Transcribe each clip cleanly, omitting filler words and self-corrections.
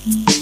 Biafra,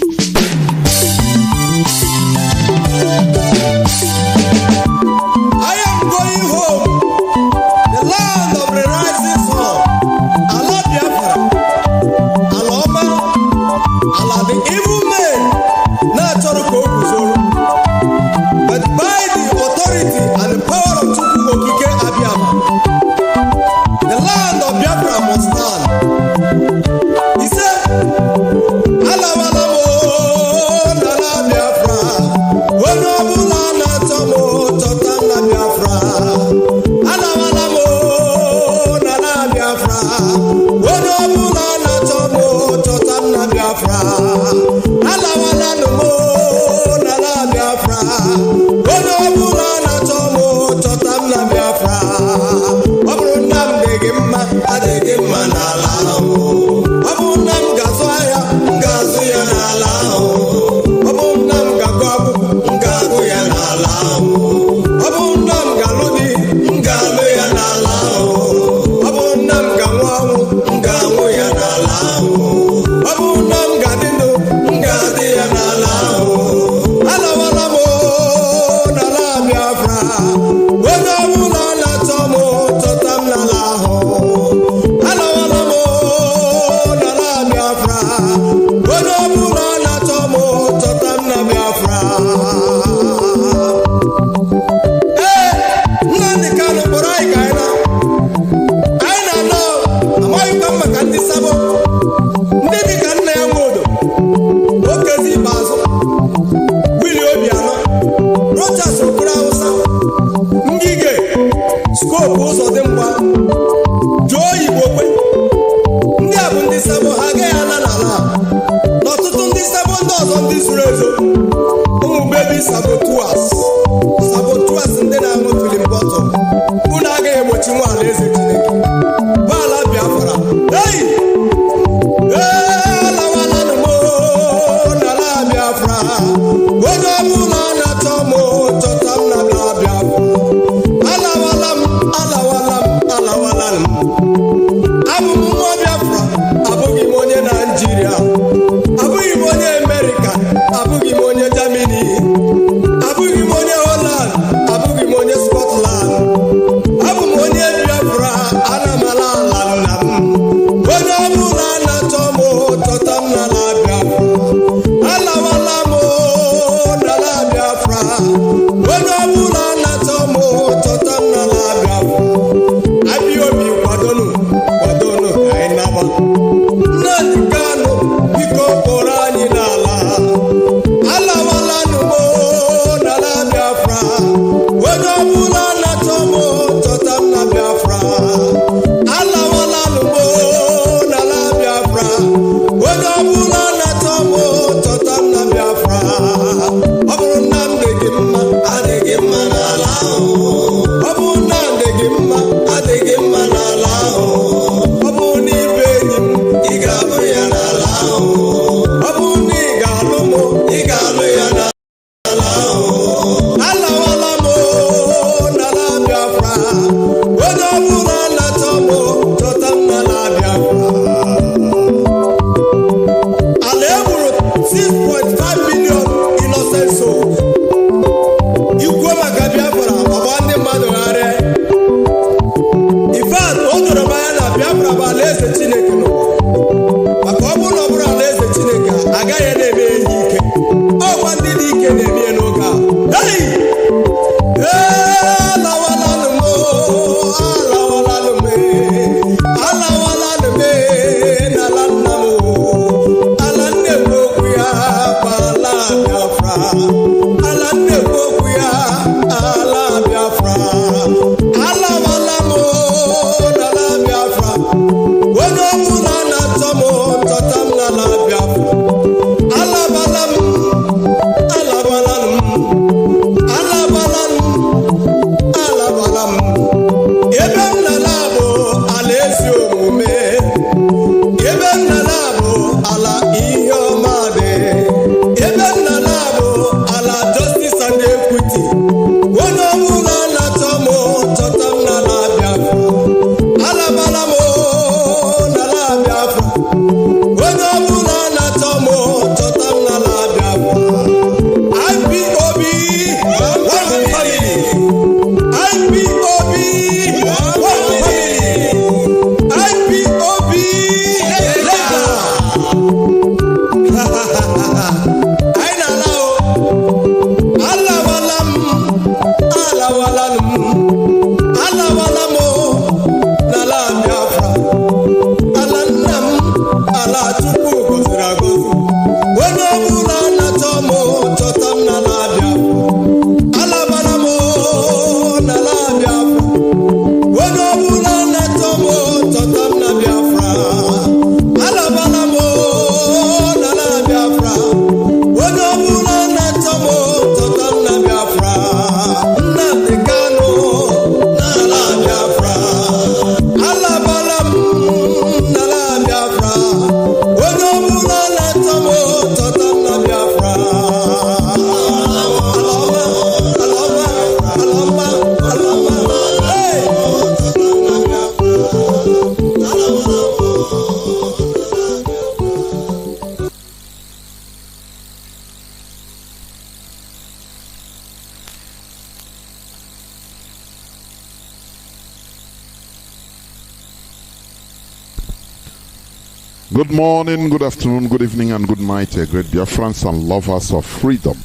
Good morning, good afternoon, good evening, and good night, great Biafrans and lovers of freedom.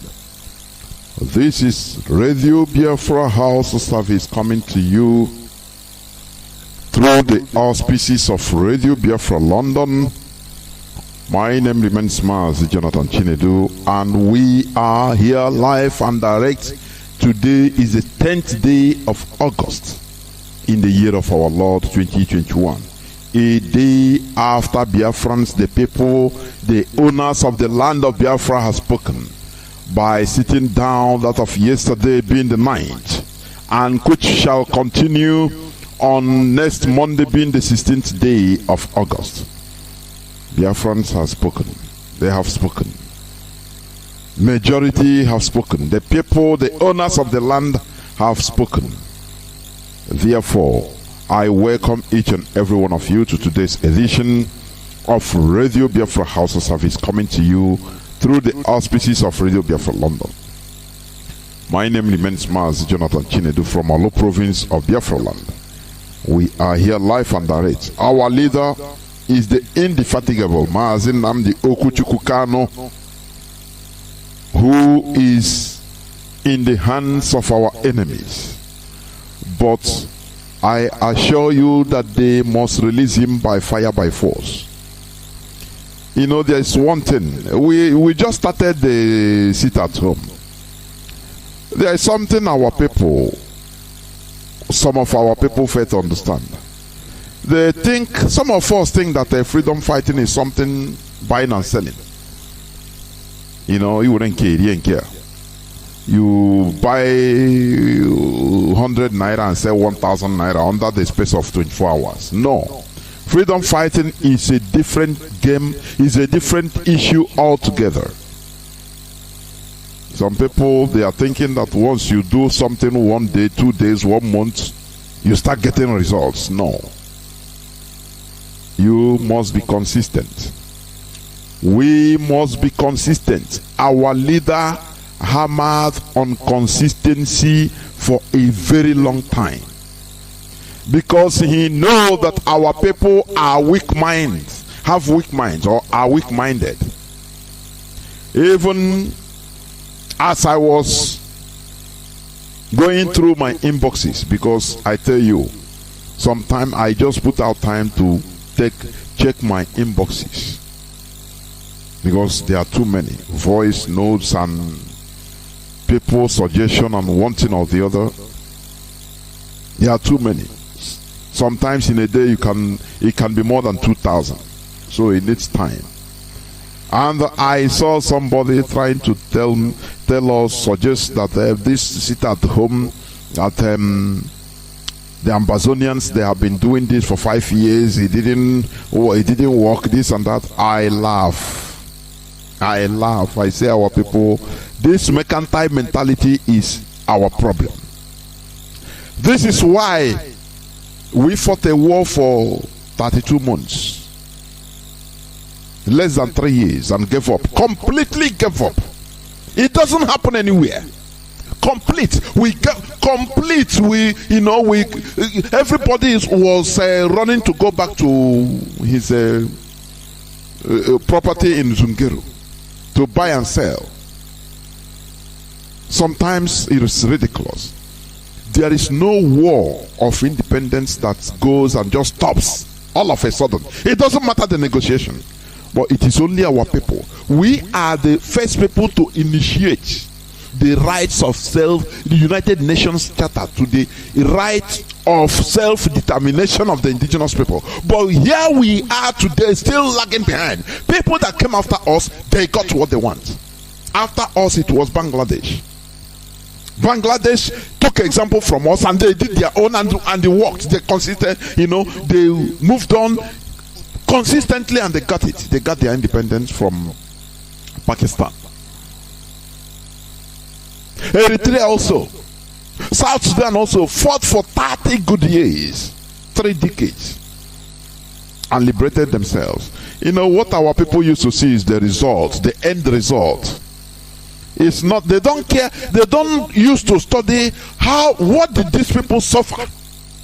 This is Radio Biafra HAUSA-SERVICE coming to you through the auspices of Radio Biafra London. My name remains Mazi, Chinedu, and we are here live and direct. Today is the 10th day of August in the year of our Lord 2021. A day after Biafrans, the people, the owners of the land of Biafra, have spoken by sitting down, that of yesterday being the 9th, and which shall continue on next Monday being the 16th day of August. Biafrans have spoken. They have spoken. Majority have spoken. The people, the owners of the land have spoken. Therefore, I welcome each and every one of you to today's edition of Radio Biafra HAUSA-SERVICE, coming to you through the auspices of Radio Biafra London. My name remains Mazi Chinedu from Olo province of Biafra land. We are here live and direct. Our leader is the indefatigable Mazi Nnamdi Kanu, who is in the hands of our enemies. But I assure you that they must release him by fire, by force. You know, there is one thing. We just started the sit at home. There is something some of our people fail to understand. Some of us think that freedom fighting is something buying and selling. You know, you wouldn't care, you didn't care. You buy 100 naira and sell 1,000 naira under the space of 24 hours. No. Freedom fighting is a different game, is a different issue altogether. Some people, they are thinking that once you do something 1 day, 2 days, 1 month, you start getting results. No. You must be consistent. We must be consistent. Our leader hammered on consistency for a very long time, because he knows that our people are weak-minded, have weak minds, or are weak-minded. Even as I was going through my inboxes, because I tell you, sometimes I just put out time to check my inboxes, because there are too many voice notes and people suggestion and one thing or the other. There are too many. Sometimes in a day it can be more than 2,000, so it needs time. And I saw somebody trying to tell us, suggest that this sit at home, that the Amazonians, they have been doing this for 5 years, it didn't work, this and that. I laugh. I say, our people, this mercantile mentality is our problem. This is why we fought a war for 32 months, less than 3 years, and gave up. Completely gave up. It doesn't happen anywhere. Everybody was running to go back to his property in Zungeru to buy and sell. Sometimes it is ridiculous. There is no war of independence that goes and just stops all of a sudden. It doesn't matter the negotiation, but it is only our people. We are the first people to initiate the rights of the United Nations Charter, to the right of self-determination of the indigenous people. But here we are today, still lagging behind. People that came after us, they got what they want. After us, it was Bangladesh. Bangladesh took example from us, and they did their own, and they worked. They consistent, they moved on consistently, and they got it. They got their independence from Pakistan. Eritrea also, South Sudan also fought for 30 good years, 3 decades, and liberated themselves. What our people used to see is the result, the end result. It's not, they don't care, they don't used to study what did these people suffer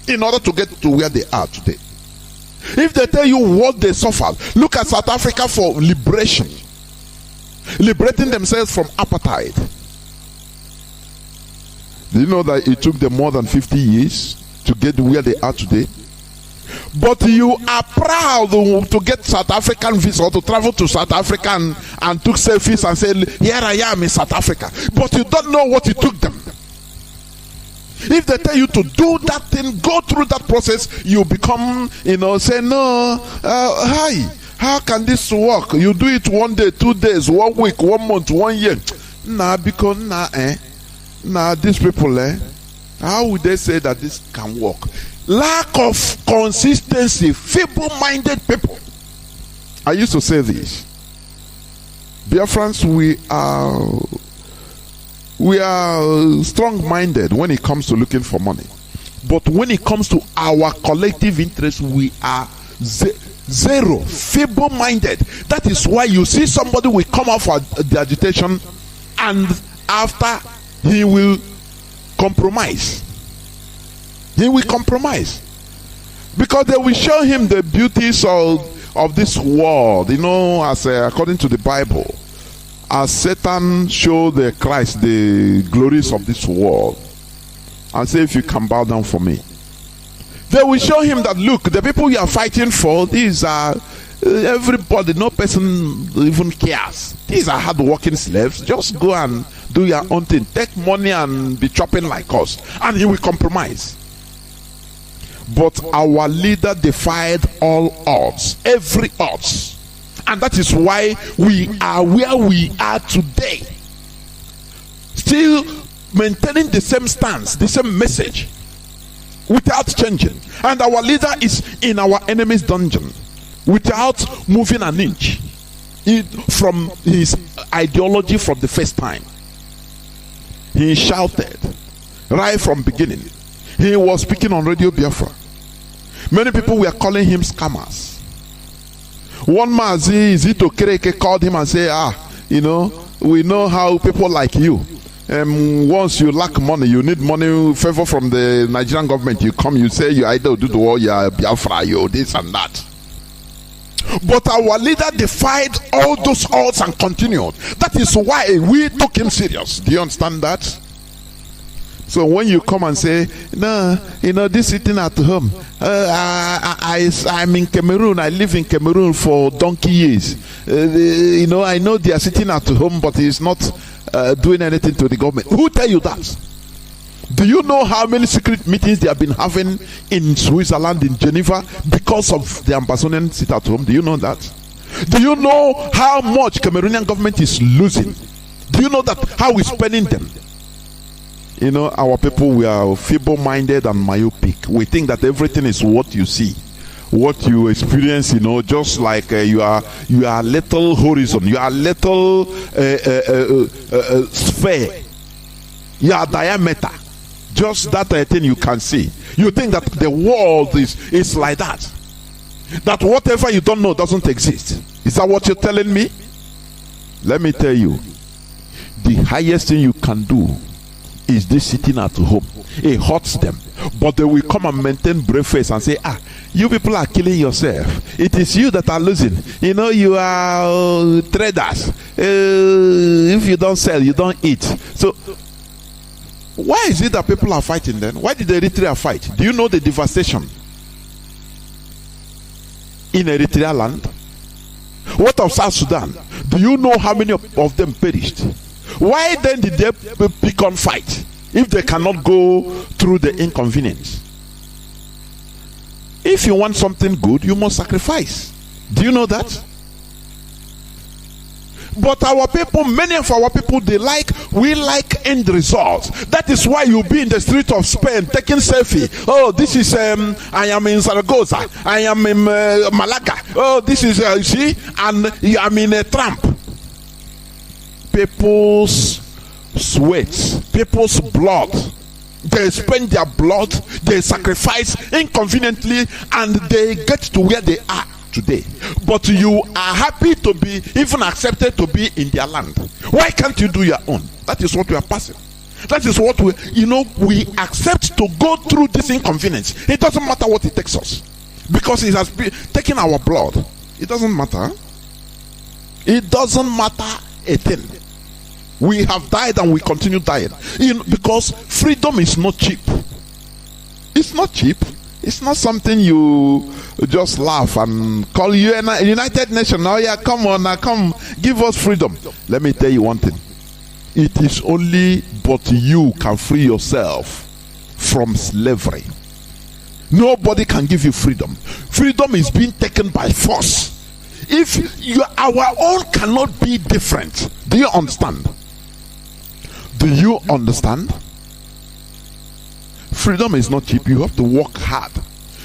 in order to get to where they are today. If they tell you what they suffered, look at South Africa for liberation, liberating themselves from apartheid. Do you know that it took them more than 50 years to get where they are today? But you are proud to get South African visa or to travel to South Africa and took selfies and said, here I am in South Africa. But you don't know what it took them. If they tell you to do that thing, go through that process, you become, say, no, hi, how can this work? You do it 1 day, 2 days, 1 week, 1 month, 1 year. Because these people, how would they say that this can work? Lack of consistency, feeble-minded people. I used to say this. Biafrans, we are strong-minded when it comes to looking for money. But when it comes to our collective interest, we are zero, feeble-minded. That is why you see somebody will come out for the agitation, and after he will compromise. He will compromise. Because they will show him the beauties of this world. As according to the Bible, as Satan showed the Christ the glories of this world, and say, if you can bow down for me. They will show him that, look, the people you are fighting for, these are everybody, no person even cares. These are hard-working slaves. Just go and do your own thing. Take money and be chopping like us. And he will compromise. But our leader defied all odds, every odds. And that is why we are where we are today. Still maintaining the same stance, the same message, without changing. And our leader is in our enemy's dungeon, without moving an inch from his ideology from the first time. He shouted right from beginning. He was speaking on Radio Biafra. Many people were calling him scammers. One Mazi, Zito Kereke, called him and said, we know how people like you, once you lack money, you need money, favor from the Nigerian government, you come, you say you either do the war, you are Biafra, you this and that. But our leader defied all those odds and continued. That is why we took him serious. Do you understand that? So when you come and say, no, this sitting at home, I'm in Cameroon, I live in Cameroon for donkey years. I know they are sitting at home, but he's not doing anything to the government. Who tell you that? Do you know how many secret meetings they have been having in Switzerland, in Geneva, because of the Ambazonian sit at home? Do you know that? Do you know how much Cameroonian government is losing? Do you know that how we're spending them? Our people, we are feeble-minded and myopic. We think that everything is what you see, what you experience. Just like you are little horizon, you are little sphere, you are diameter. Just that thing you can see. You think that the world is like that. That whatever you don't know doesn't exist. Is that what you're telling me? Let me tell you, the highest thing you can do is this sitting at home. It hurts them, but they will come and maintain brave face and say, you people are killing yourself. It is you that are losing. You are traders. If you don't sell, you don't eat. So why is it that people are fighting then? Why did Eritrea fight? Do you know the devastation in Eritrea land? What of South Sudan? Do you know how many of them perished? Why then did they pick on fight if they cannot go through the inconvenience? If you want something good, you must sacrifice. Do you know that? But our people, many of our people, we like end results. That is why you'll be in the street of Spain taking selfie. Oh, this is I am in Zaragoza. I am in Malaga. Oh, this is you see, and I'm in a tramp. People's sweat, people's blood, they spend their blood, they sacrifice inconveniently, and they get to where they are today. But you are happy to be even accepted to be in their land. Why can't you do your own? That is what we are passing. That is what we accept to go through this inconvenience. It doesn't matter what it takes us, because it has taken our blood. It doesn't matter. It doesn't matter a thing. We have died and we continue dying. Because freedom is not cheap. It's not cheap. It's not something you just laugh and call you a United Nations. Oh yeah, come on now, come give us freedom. Let me tell you one thing. It is only but you can free yourself from slavery. Nobody can give you freedom. Freedom is being taken by force. If our own cannot be different. Do you understand? Do you understand? Freedom is not cheap. You have to work hard.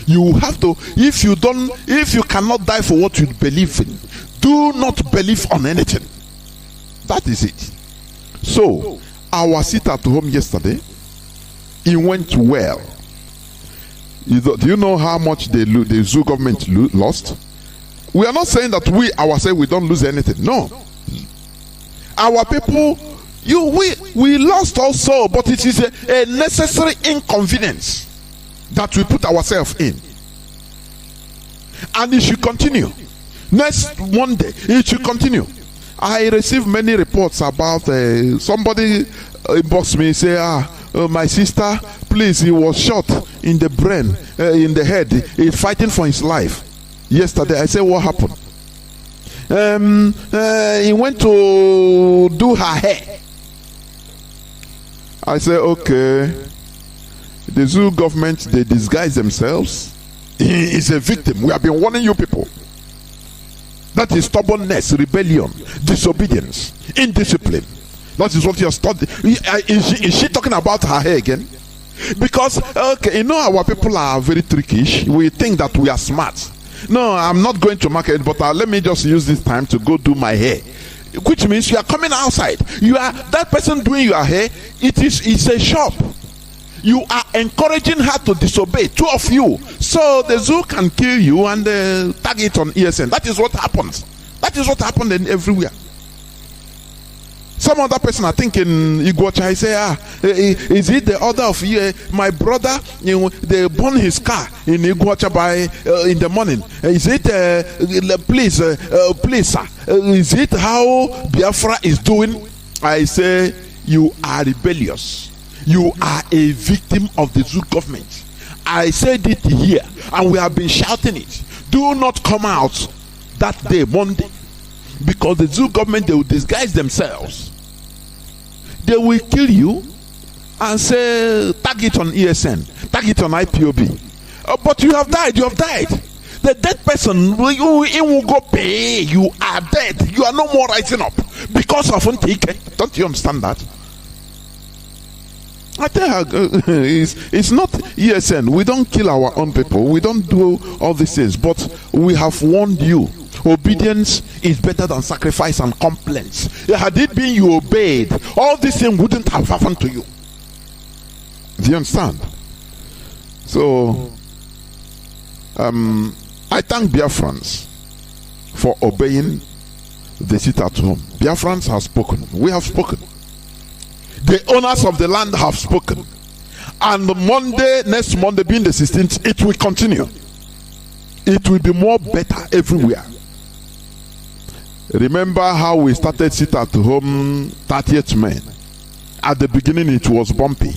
You have to, if you cannot die for what you believe in, do not believe on anything. That is it. So our sit at home yesterday, it went well. Do you know how much the zoo government lost? We are not saying that we ourselves we don't lose anything. No, our people, we lost also, but it is a necessary inconvenience that we put ourselves in, and it should continue. Next Monday, it should continue. I received many reports about somebody inboxed me, say, my sister, please, he was shot in the brain, in the head. He's fighting for his life. Yesterday, I said, what happened? He went to do her hair. I said, okay. The zoo government, they disguise themselves. He is a victim. We have been warning you people. That is stubbornness, rebellion, disobedience, indiscipline. That is what you are studying. Is she talking about her hair again? Because, okay, our people are very trickish. We think that we are smart. No, I'm not going to market, but let me just use this time to go do my hair. Which means you are coming outside. You are that person doing your hair. It's a shop. You are encouraging her to disobey, two of you, so the zoo can kill you and tag it on ESN. That is what happens. That is what happened everywhere. Some other person, I think in Iguacha, I say, is it the order of my brother? They burn his car in Iguacha in the morning. Is it, please, sir, is it how Biafra is doing? I say, you are rebellious. You are a victim of the zoo government. I said it here, and we have been shouting it. Do not come out that day, Monday, because the zoo government, they will disguise themselves. They will kill you and say, tag it on ESN, tag it on IPOB. But you have died, you have died. The dead person, he will go pay. You are dead. You are no more rising up because of Ntike. Don't you understand that? I tell her, it's not ESN. We don't kill our own people. We don't do all these things. But we have warned you. Obedience is better than sacrifice and complaints. Had it been you obeyed, all these things wouldn't have happened to you. Do you understand? So, I thank Biafrans for obeying the sit at home. Biafrans have spoken. We have spoken. The owners of the land have spoken. And next Monday being the 16th, it will continue. It will be more better everywhere. Remember how we started sit at home 30th May. At the beginning it was bumpy,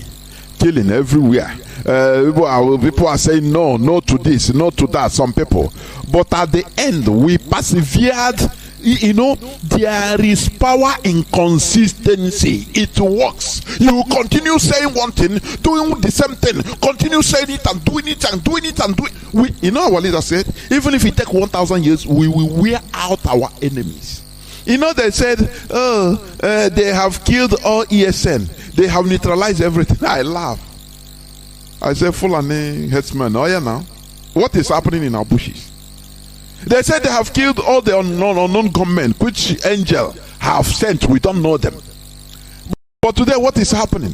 killing everywhere. People are saying no to this, no to that, some people. But at the end we persevered. There is power in consistency. It works. You continue saying one thing, doing the same thing, continue saying it and doing it and doing it and doing it. Our leader said, even if it take 1,000 years, we will wear out our enemies. They said, they have killed all ESN. They have neutralized everything. I laugh. I said, Fulani headsman, now, what is happening in our bushes? They said they have killed all the unknown gunmen, which angel have sent. We don't know them. But today, what is happening?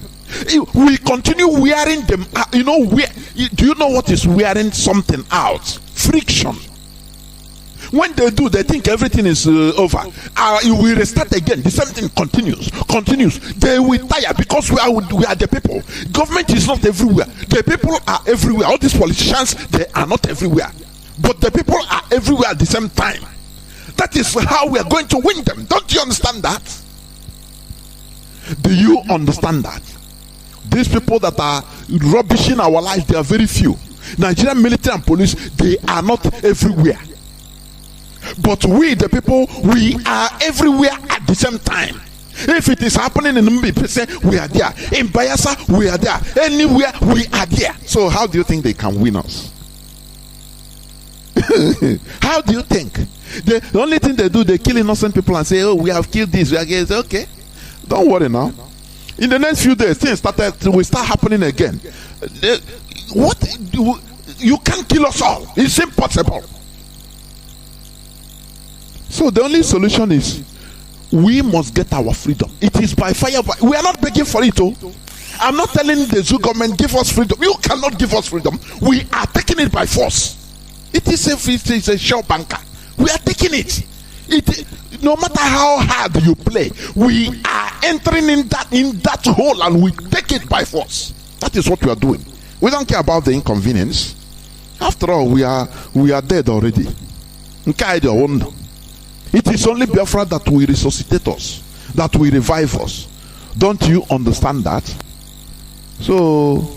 We continue wearing them. Do you know what is wearing something out? Friction. When they do, they think everything is over. We restart again. The same thing continues. They will tire because we are the people. Government is not everywhere. The people are everywhere. All these politicians, they are not everywhere. but the people are everywhere at the same time. That is how we are going to win them. Don't you understand that? Do you understand that? These people that are rubbishing our lives, they are very few. Nigerian military and police, they are not everywhere. But we, the people, we are everywhere at the same time. If it is happening in Nnamdi, we are there. In Biafra, we are there. Anywhere, we are there. So how do you think they can win us? How do you think? The only thing they do, they kill innocent people and say, oh, we have killed this. We are against. Okay, don't worry now. In the next few days, things will start happening again. You can't kill us all. It's impossible. So the only solution is we must get our freedom. It is by fire. We are not begging for it. I'm not telling the Zoo government, give us freedom. You cannot give us freedom. We are taking it by force. It is a show banker. We are taking it. No matter how hard you play, we are entering in that hole, and we take it by force. That is what we are doing. We don't care about the inconvenience. After all, we are dead already. It is only Biafra that will resuscitate us, that will revive us. Don't you understand that? So,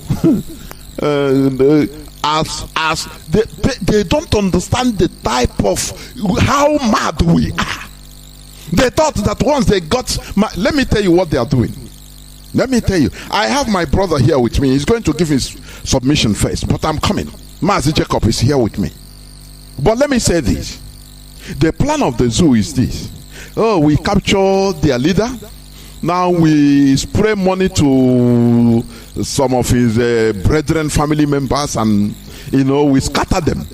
as they don't understand the type of how mad we are. They thought that once they got let me tell you what they are doing. Let me tell you. I have my brother here with me. He's going to give his submission first, but I'm coming. Mazi Jacob is here with me. But let me say this. The plan of the zoo is this. Oh, we capture their leader. Now we spray money to some of his brethren, family members, and we scatter them.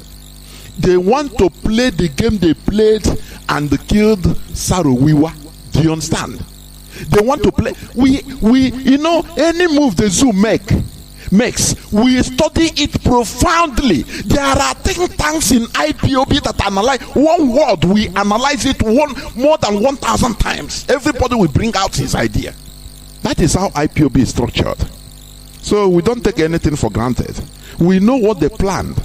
They want to play the game they played and killed Saruwiwa. Do you understand? They want to play. We any move the zoo makes, we study it profoundly. There are think tanks in IPOB that analyze one word. We analyze it more than 1,000 times. Everybody will bring out his idea. That is how IPOB is structured. So we don't take anything for granted. We know what they planned.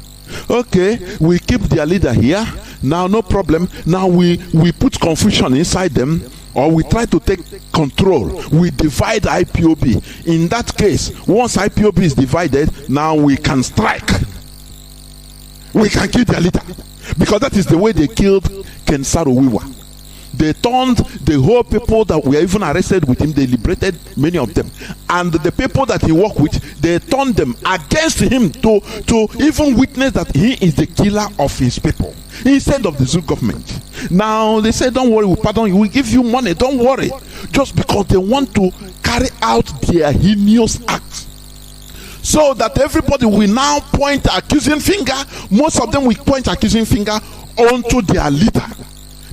Okay, we keep their leader here. Now no problem. Now we put confusion inside them, or we try to take control. We divide IPOB. In that case, once IPOB is divided, now we can strike. We can kill their leader, because that is the way they killed Ken Saruwiwa. They turned the whole people that were even arrested with him. They liberated many of them, and the people that he worked with, they turned them against him to even witness that he is the killer of his people instead of the zoo government. Now they say, don't worry, we pardon you, we give you money, don't worry, just because they want to carry out their heinous acts, so that everybody will now point accusing finger. Most of them will point accusing finger onto their leader,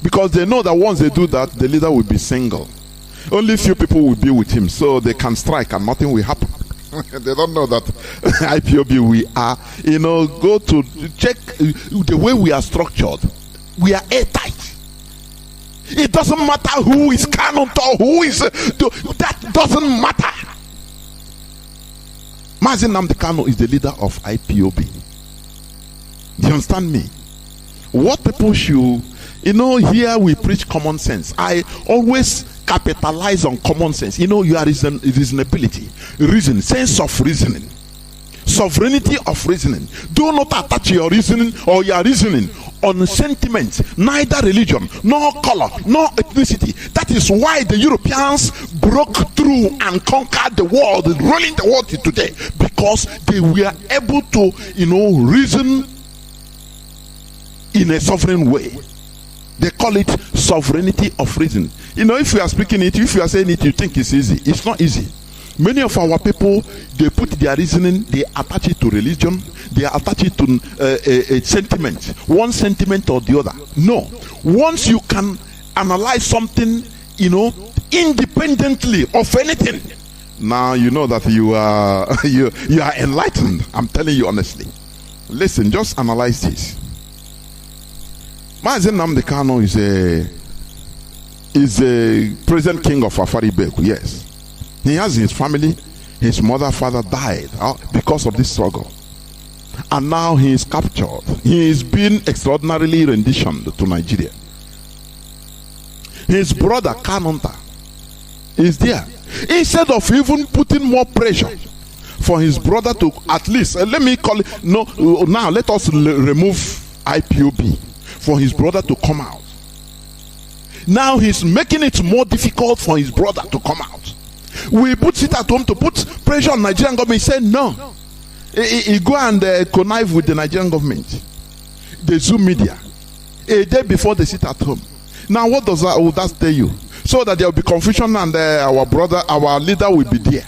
because they know that once they do that, the leader will be single. Only few people will be with him, so they can strike and nothing will happen. They don't know that IPOB, we are, go to check the way we are structured. We are airtight. It doesn't matter who is Kanu or who is, that doesn't matter. Mazi Nnamdi Kanu is the leader of IPOB. Do you understand me? What people should, here we preach common sense. I always capitalize on common sense. You are reasonability, reason, sense of reasoning, sovereignty of reasoning. Do not attach your reasoning or your reasoning on sentiment, neither religion, nor color, nor ethnicity. That is why the Europeans broke through and conquered the world, ruling the world today, because they were able to, reason in a sovereign way. They call it sovereignty of reason. If you are speaking it, if you are saying it, you think it's easy. It's not easy. Many of our people, they put their reasoning, they attach it to religion, they attach it to a sentiment, one sentiment or the other. No. Once you can analyze something, independently of anything, now you know that you are enlightened. I'm telling you honestly. Listen, just analyze this. Mazi Nnamdi Kanu is a present king of Afaribeku. Yes, he has his family. His mother, father died because of this struggle. and now he is captured. He is being extraordinarily renditioned to Nigeria. His brother Kanu is there. Instead of even putting more pressure for his brother to at least, let me call it, no, now let us remove IPOB, for his brother to come out. Now he's making it more difficult for his brother to come out. We put it at home to put pressure on Nigerian government. He said no. He go and connive with the Nigerian government, the Zoom media, a day before they sit at home. Now what does that, will that tell you? So that there will be confusion and our brother, our leader will be there.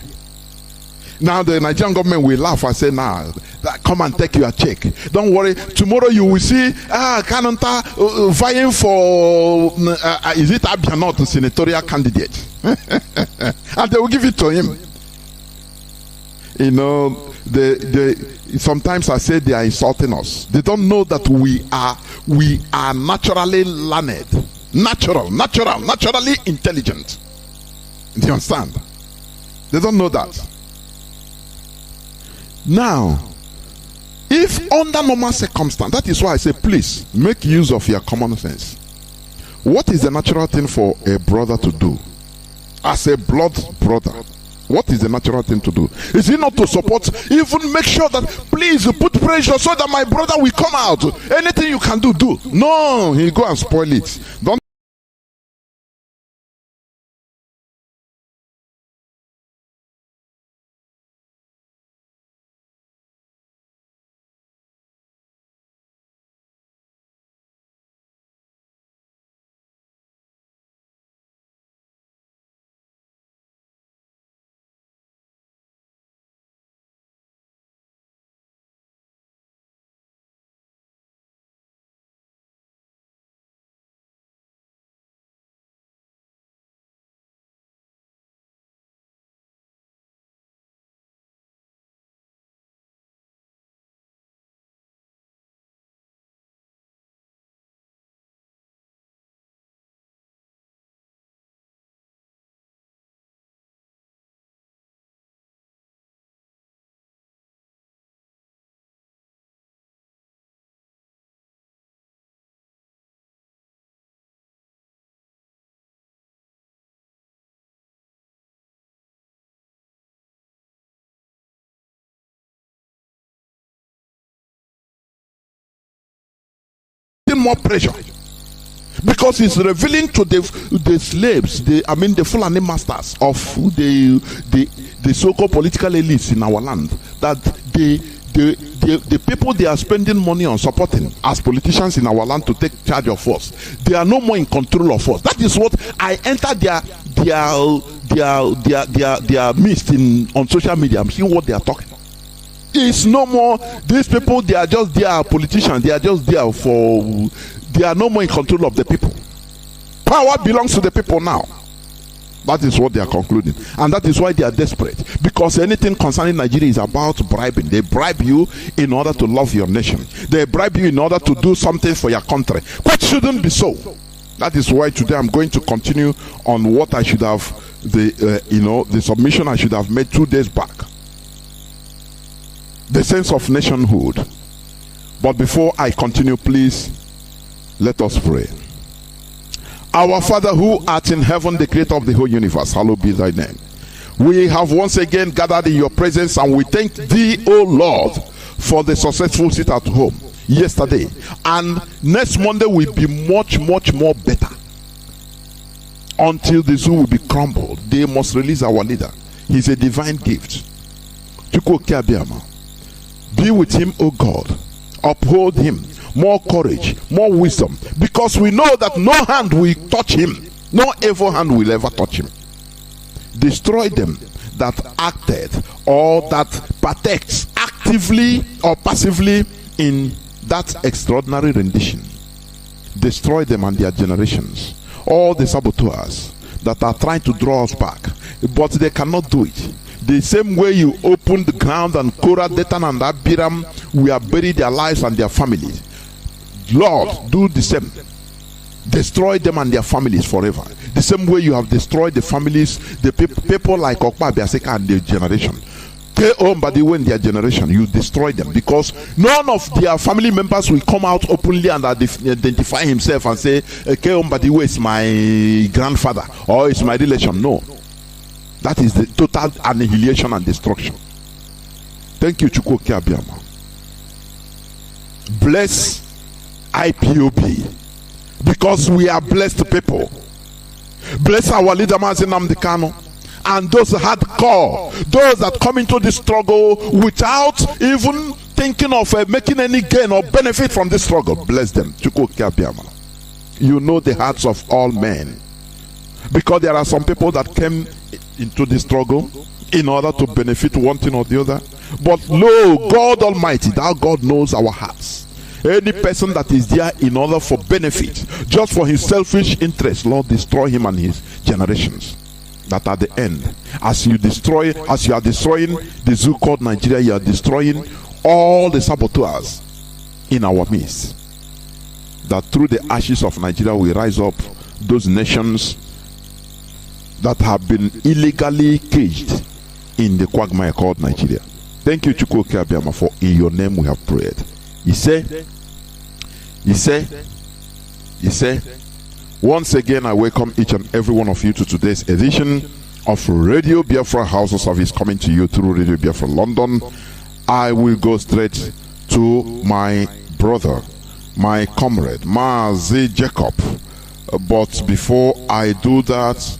Now the Nigerian government will laugh and say, nah, come and take your check. Don't worry, tomorrow you will see Kananta vying for, is it Abianot, senatorial candidate? And they will give it to him. You know, sometimes I say they are insulting us. They don't know that we are naturally learned, naturally intelligent. Do you understand? They don't know that. Now, if under normal circumstance, that is why I say, please make use of your common sense. What is the natural thing for a brother to do? As a blood brother, what is the natural thing to do? Is it not to support, even make sure that, please put pressure so that my brother will come out? Anything you can do, do. No, he go and spoil it. Don't. More pressure, because it's revealing to the slaves, the Fulani masters of the so-called political elites in our land, that the people they are spending money on supporting as politicians in our land to take charge of us, they are no more in control of us. That is what I enter their midst on social media. I'm seeing what they are talking. It's no more these people, they are just there politicians, they are just there for, they are no more in control of the people. Power belongs to the people now. That is what they are concluding, and that is why they are desperate, because anything concerning Nigeria is about bribing. They bribe you in order to love your nation. They bribe you in order to do something for your country, which shouldn't be so. That is why today I'm going to continue on what I should have, the submission I should have made 2 days back. The sense of nationhood. But before I continue, please let us pray. Our Father who art in heaven, the creator of the whole universe, hallowed be thy name. We have once again gathered in your presence, and we thank thee, O Lord, for the successful sit at home yesterday. And next Monday will be much more better. Until the zoo will be crumbled, they must release our leader. He's a divine gift. Be with him, O God. Uphold him. More courage, more wisdom. Because we know that no hand will touch him. No evil hand will ever touch him. Destroy them that acted or that partakes actively or passively in that extraordinary rendition. Destroy them and their generations. All the saboteurs that are trying to draw us back, but they cannot do it. The same way you opened the ground and Korah, Dathan and Abiram, we have buried their lives and their families. Lord, do the same. Destroy them and their families forever. The same way you have destroyed the families, the people like Okpa, Biaseka and their generation. Mbadiwe in their generation, you destroy them, because none of their family members will come out openly and identify himself and say, Mbadiwe is my grandfather or is my relation. No. That is the total annihilation and destruction. Thank you, Chukwuka Abiyama. Bless IPOB, because we are blessed people. Bless our leader Mazi Nnamdi Kanu and those hardcore, those that come into this struggle without even thinking of making any gain or benefit from this struggle. Bless them. Chukwuka Abiyama. You know the hearts of all men, because there are some people that came into this struggle in order to benefit one thing or the other. But lo, God Almighty, thou God knows our hearts. Any person that is there in order for benefit, just for his selfish interest, Lord, destroy him and his generations. That at the end, as you are destroying the zoo called Nigeria, you are destroying all the saboteurs in our midst. That through the ashes of Nigeria we rise up those nations that have been illegally caged in the quagmire called Nigeria. Thank you, Chukwuka Abiyama, for in your name we have prayed. He said, once again, I welcome each and every one of you to today's edition of Radio Biafra House of Service, coming to you through Radio Biafra London. I will go straight to my brother, my comrade, Mazi Jacob. But before I do that,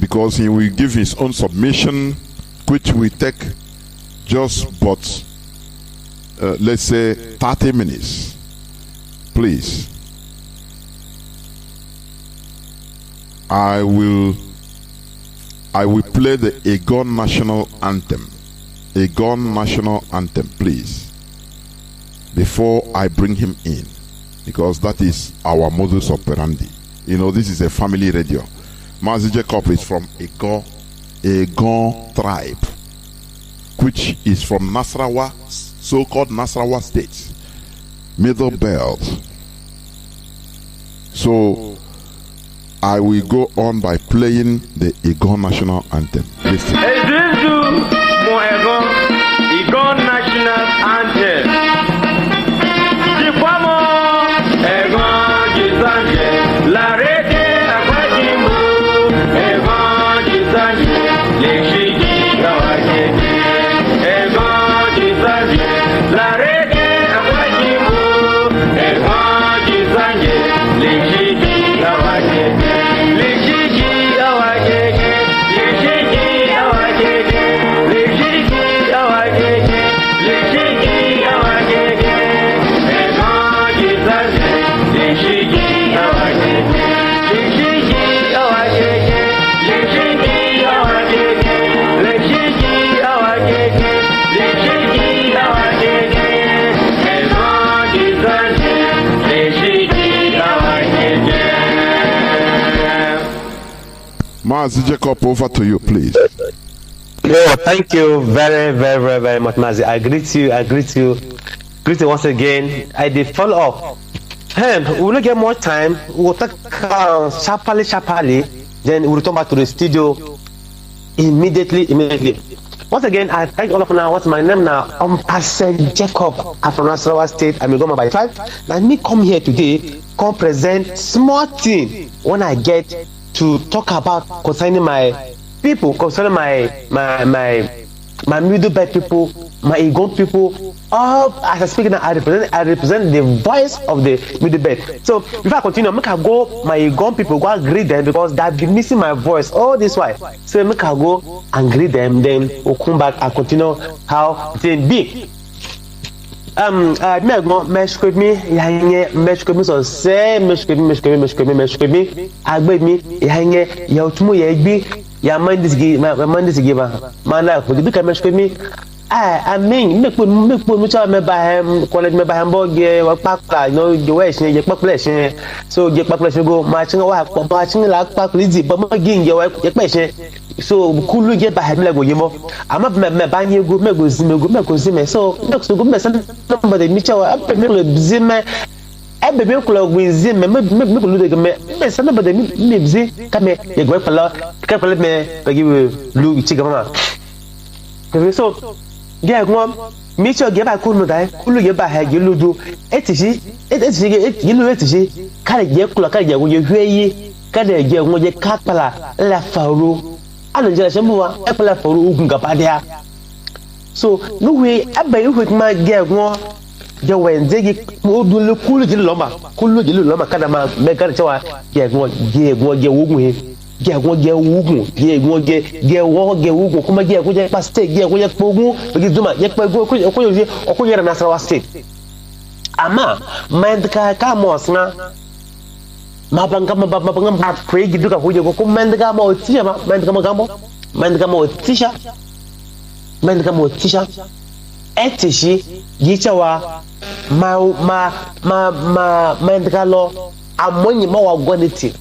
because he will give his own submission, which will take just but let's say 30 minutes, please. I will play the Egon national anthem. Egon national anthem, please, before I bring him in, because that is our modus operandi. You know, this is a family radio. Mazi Jacob is from Egon tribe, which is from Nasarawa, so-called Nasarawa State, Middle Belt. So I will go on by playing the Egon national anthem. Listen. Egon national anthem. Mazi Jacob, over to you, please. Oh, thank you very much, Mazi. I greet you once again. I did follow up. We'll not get more time. We'll talk sharply. Then we'll return back to the studio immediately. Once again, I thank all of you now. What's my name now? I'm Pastor Jacob. I'm from Nasarawa State. I'm a Goma by tribe. And me come here today, come present small thing when I get to talk about concerning my people, concerning my middle belt people, my Egon people. All as I speak now, I represent the voice of the middle belt. So if I continue, make I go my Egon people, go and greet them, because they've been missing my voice all this while. So make I go and greet them, then we'll come back and continue how things be. Meshkemi so say meshkemi agbemi yanye yautumu yegbi ya mandis giver man life but because meshkemi I mean make mucha me by him college me by him boge wa pakla no the way she get population so get population go matching wa matching la paklizi but mo gin je wa pese so kulu get by him like go yemo ama me ba nye go me go zime so next go me send somebody me chawa me go zime ebe me kula go zime me go lu de me send somebody me bzi ka me ye go pala me give lu chiga mama. so ge gwo mi cho ge ba kunu dai kulu ge ba ha ge ludu etishi yilu etishi kare ge kula kare ge wo ye hweyi kare ge wo ye kapala la faru ana jira shembuwa epala faru ugun gaba daya so nuwe abai hu ma ge gwo je wenze gi odun kulu ji loma kada ma me kare cewa ge gwo ge wugun he ge wugun ge wugun kuma ge je pa state ge pogun gi duma ye pa go ko yo ko yera Nasarawa state ama mandka ka mosna mabanga pray gi duka hoje ko mandka mo tisha mandka mo tisha etishi gichawa mandka lo amonyi ma wa goniti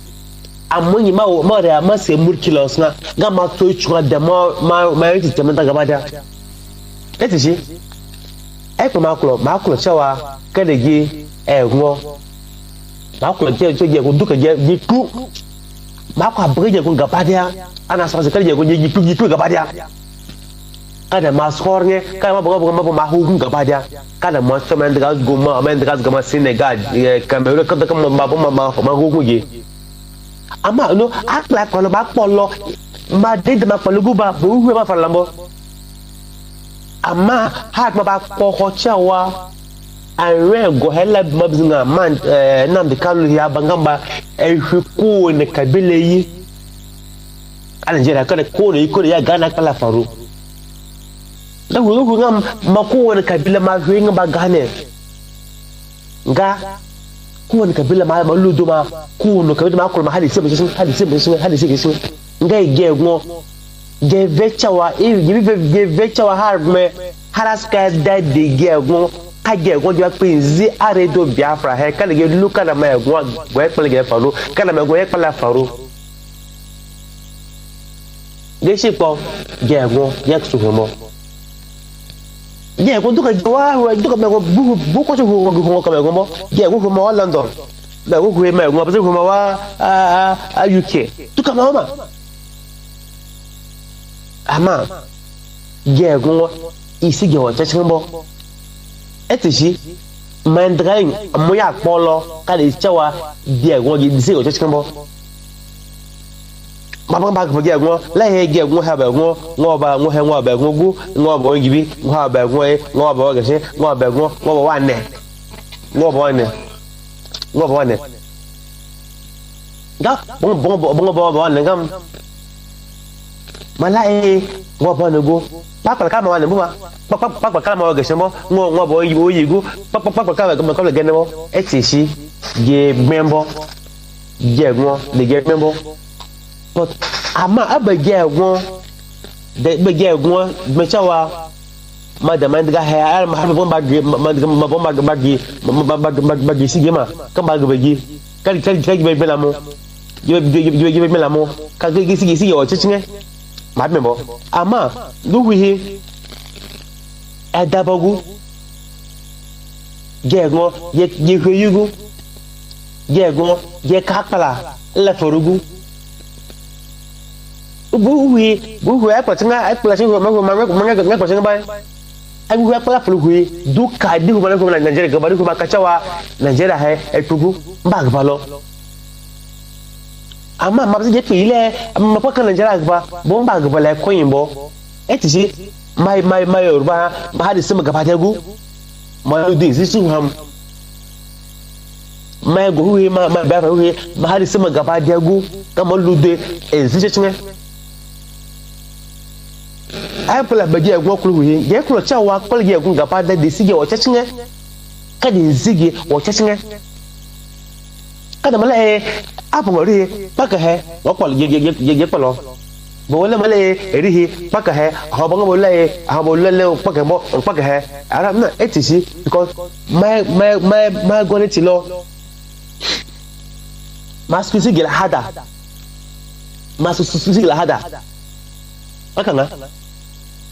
amonyi ma da ma se murkilos na ga ma to chuwa da ma yi tementa gaba da etishi ko ma kulo cewa kada gi egwo ma kulo je ko duka je tu ma ko abrege ko gaba da ana so kada je ko je tu gaba da kada ma skorne kada ma hugun gaba da kada ma so men daga goma Senegal Cameroon kada kan ma hugun ge ama no akla ko ba polo ma de ma polo ba bu ma fa lambo ama hat ma ba ko cewa an go hella mabzinga man Nnamdi Kanu ya bangamba ko ne kabile yi Nigeria kada ko ne ya gana kala faru da hulu ngam ma ko ne kabila ma huinga ba gane ga ko ne kabila ma ludo ma ko no kabila ma ko ma hadisi ngai ge ngo ge vechawa ge vechawa harme haraska da de ge ngo ka ge ngo je pe nzi aredo Biafra he kale ge luka na ma ngo gwe pele ge faru kala ma ngo ye pele faru de shipo ge ngo ye tsu homo ye ko duka wa duka me ngo bu ko tsu ngo ka me ngo ge ngo mo London da ngo me ngo ba tsu ngo wa UK duka ma ama ge ngo isi ge wa chachimbo etishi mandrain moya polo ka de chawa ge ngo ge isi ge chachimbo mama ba ge ngo la he ge ngo ha ba ngo ba ngo he ngo ba ngo gu ngo ba gibi ngo ba ngo ba ge se ngo ba ngo ba wane ngo ba wane ga bon wane gam malai ngo ba nego pakpa ka ma wane buma pakpa ka ma ge semo ngo ba oyigu pakpa ka ma ge nebo etishi ge membo ge ngo de ge membo but ama abege ngo de bege ngo me chawa madam and ga ha ma ha bomba ge ma bomba ge sigema kan ba ge bege kan be belamo je melamo ka ge sigi o chichinge ma membo ama duwi adabogu ge ngo ye hoyugu ge ngo ye kakala la forugu buhui apa tengah apa sih mana pasang bay aku apa peluhui duka di mana aku Nigeria kebaru aku kacawa Nigeria hai tugu bag balo ama mabzi je pile ama pa kan Nigeria ba bon bag bala ko yimbo etisi mai urba ba hadi sama gaba tagu mai di sisu ham mai go hui ma ba hui ba hadi sama gaba tagu kamar lude ezije chinga apula baje egwo kulu hi ge kulu chawa kulu ge gun gaba da sige o chachinge kada zige o chachinge kada mala apu ngori paka he o kwal ge palo bo wala mala erihi paka he ha banga bola ha bola le paka he ara na etisi because my gone tilo masku sige la hada aka nga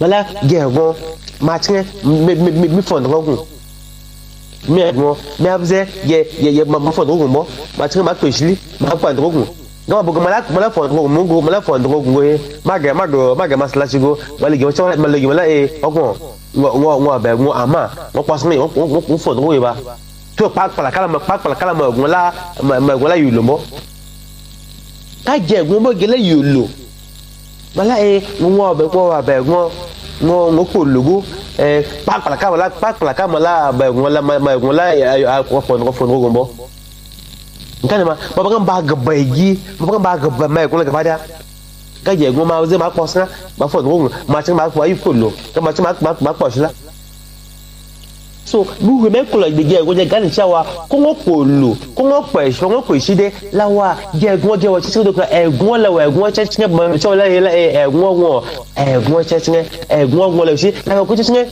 lala gego machinge mi fond rogun mi egwo mi abze ye ma fond rogun mo machinge ma kweshili ma kwand rogun gama bugu mala fon ko mungu mala fon ko ngoye maga masla chigo wali ge chawa malagi mala okon ngo ba ngo ama ngo pasni ngo fon ko ba to pak pala kala ma ngola yulo ka je ngo mo gele yulo mala ngo ba ngo ko lugu pak pala kala mala ba ngola ko fon ko gombo nkane ma baba kan ba gabaigi baba kan ba gaba mai kula gaba da ka je ngo ma zai ma kwasa ba fo ngo ma cin ma kwa yi kullo ka ma cin ma kwa shila so bu me kula de je ngo je gan chawa ko ngo kullo ko ngo pa shi ngo ko shi de lawa je ngo je wa chi so do ka ngo la wa ngo cha cin ma chawa la ngo cha cin ngo la shi la ko cin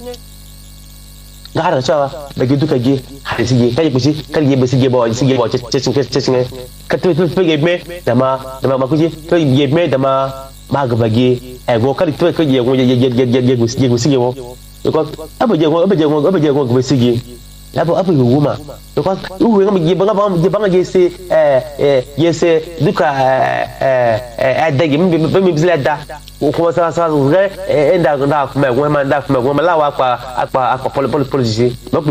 gara cewa da gidu ka ge har sige kai kuci kar ge ba sige ba cecin ka to ge me da ma kuci to ge me da ma ga ge go kar to ka ge go ge sige wo ko abaje go ba sige abu huma ko uwe ngam ge banga ge se se duka adagi mi bizla da ko sa ga enda da kuma go la wa apa policy mo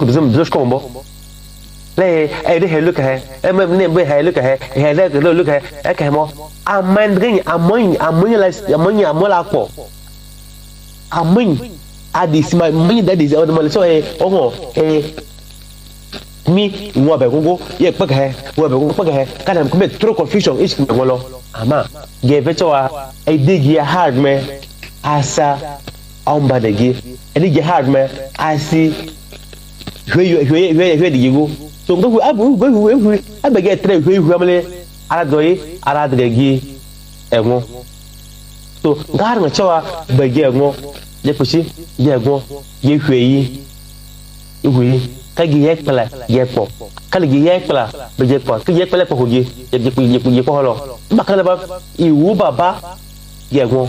bizum bizo kombo le de helu ka he ne be helu ka he le lu ka ka mo amandrin amola ko amin adis ma min that is on so mi wo be gogo ye paka he wo be gogo paka he kana ko make through confusion is ko lo ama ge vechoa e digi hard me asa omba degi e digi hard me asi hwe digi go so ngo abu abege tre hwe amle ara degi enwo so ngar nga choa bege enwo je pushi je enwo ye hwe yi ihwe kagi yekpala yekpo kali yekpala be yekpo ki yekpala ko hoje je ko holo bakala ba iwu baba yegon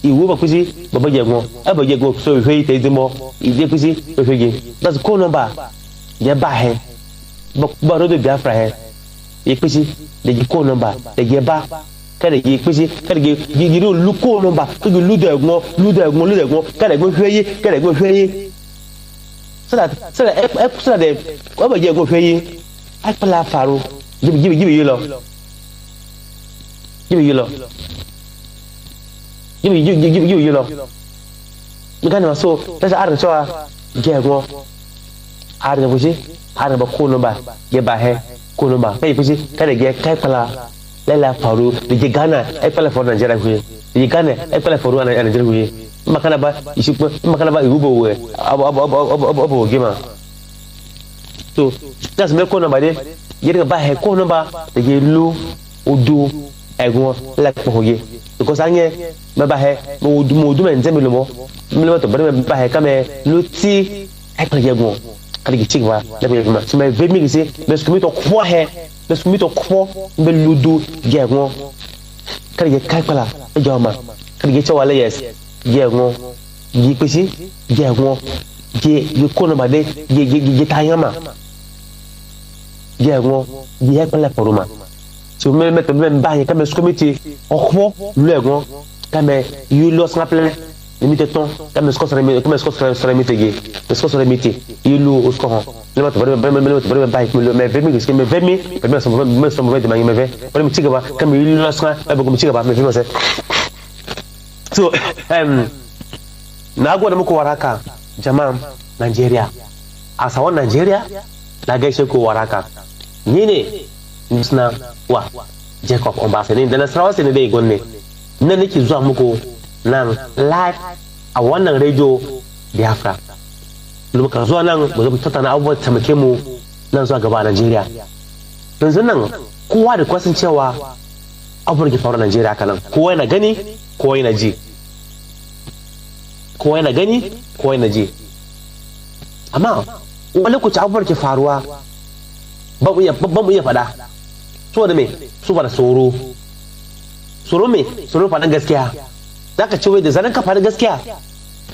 iwu ba kusi baba yegon aba yegon so hwe te dimo ide kusi hwege that's call number ye ba he ba ro de Biafra he e kusi de call number de ye ba kale ye kusi kale ye ro lu call number to lu de egbon kale go hweye so that the what you go pay I pala faro give you lo give you lo you can so that's are so get go are the bushi are ba ko no ba ye ba he ko no ba kai bushi kada ge kai pala lela faro de Ghana I pala for Nigeria hu de Ghana I pala for Nigeria hu makana ba ishipo makana ba ihubo we abo gima so that's me ko number de yere ba he ko number de ye lu odu egun like ko ye because anye me ba he mo odu me nze me lo to ba he kame lu ti e ko ye gun kali ki chigwa le be ma so me ve mi se me skumi to kwo he me skumi to kwo me ludu ye gun kali ye kai pala e joma kali ye chawale yes ye ngo yi pesi ye ngo ye kono ba de ye tayama ye ngo ye pele poruma so me ba ye kame committee okwo le ngo kame you lost na plan limite ton kame score sur limite ge score sur limite you lo score le ma to ba me vemi que me vemi me so de ma me ve pour me tiga ba kame you lost na ba ko me tiga ba me vemi so na gode muku waraka jama'an Nigeria a sawan Nigeria na gaishe ku waraka ni ne suna wa Jacob Ombasani da Nasarawa sai ne dai gonne nan nake zuwa muku nan live a wannan radio Biafra muka zuwa nan mu zo tattauna abubuwan tamake mu nan zuwa gaba Nigeria yanzu nan kowa da kwasan cewa abubuwan ke faru Nigeria kanan kowa yana gani kowa yana ji kowa yana gani kowa yana ji amma wani lokaci abubuwan ke faruwa ba mu iya faɗa so da me su ba da tsoro me tsoro faɗin gaskiya za ka ce wai da zanen ka faɗin gaskiya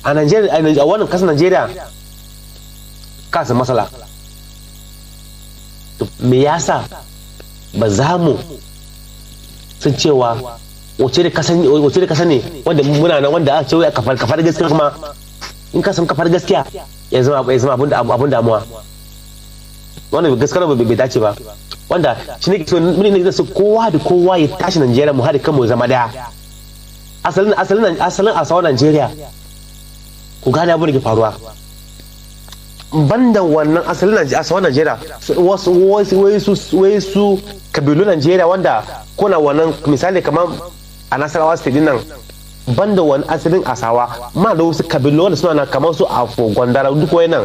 a Najeriya a wannan ƙasar Najeriya ka san matsala me yasa ba za mu sun cewa wace da kasa ne wanda muna nan wanda aka ce wai kafar gaskiya kuma in ka san kafar gaskiya ya zama abun damuwa wannan gaskiya bai dace ba wanda shi ne so ne da su kowa da kowa ya tashi Najeriya mu haɗa kanmu zama daya asalin asawa Najeriya ku gane abin da ke faruwa banda wannan asalin asawa Najeriya wai su kabilu Najeriya wanda kuna wannan misali kamar a Nasarawa state nan banda wani asalin asawa ma da wasu kabilu wanda suna nan kamar su Afo Gwandara duk wai nan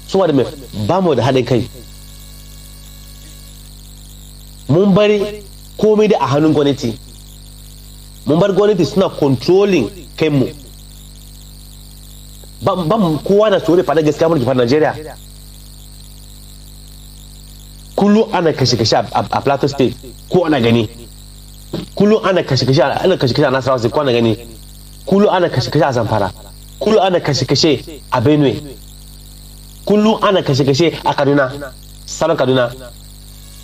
suna da mai ba mu da haɗin kai mun bari komai da a hannun gwamnati mun bar gwamnati suna controlling kanmu ban kowa na tsoro fada gaskiya mulki fada Najeriya kullu ana kashe-kashe a Plateau State ko ana gani kullu ana kashe-kashe a Nasarawa State ko ana gani kullu ana kashe-kashe a Zamfara kullu ana kashe-kashe a Benue kullu ana kashe-kashe a Kaduna salon Kaduna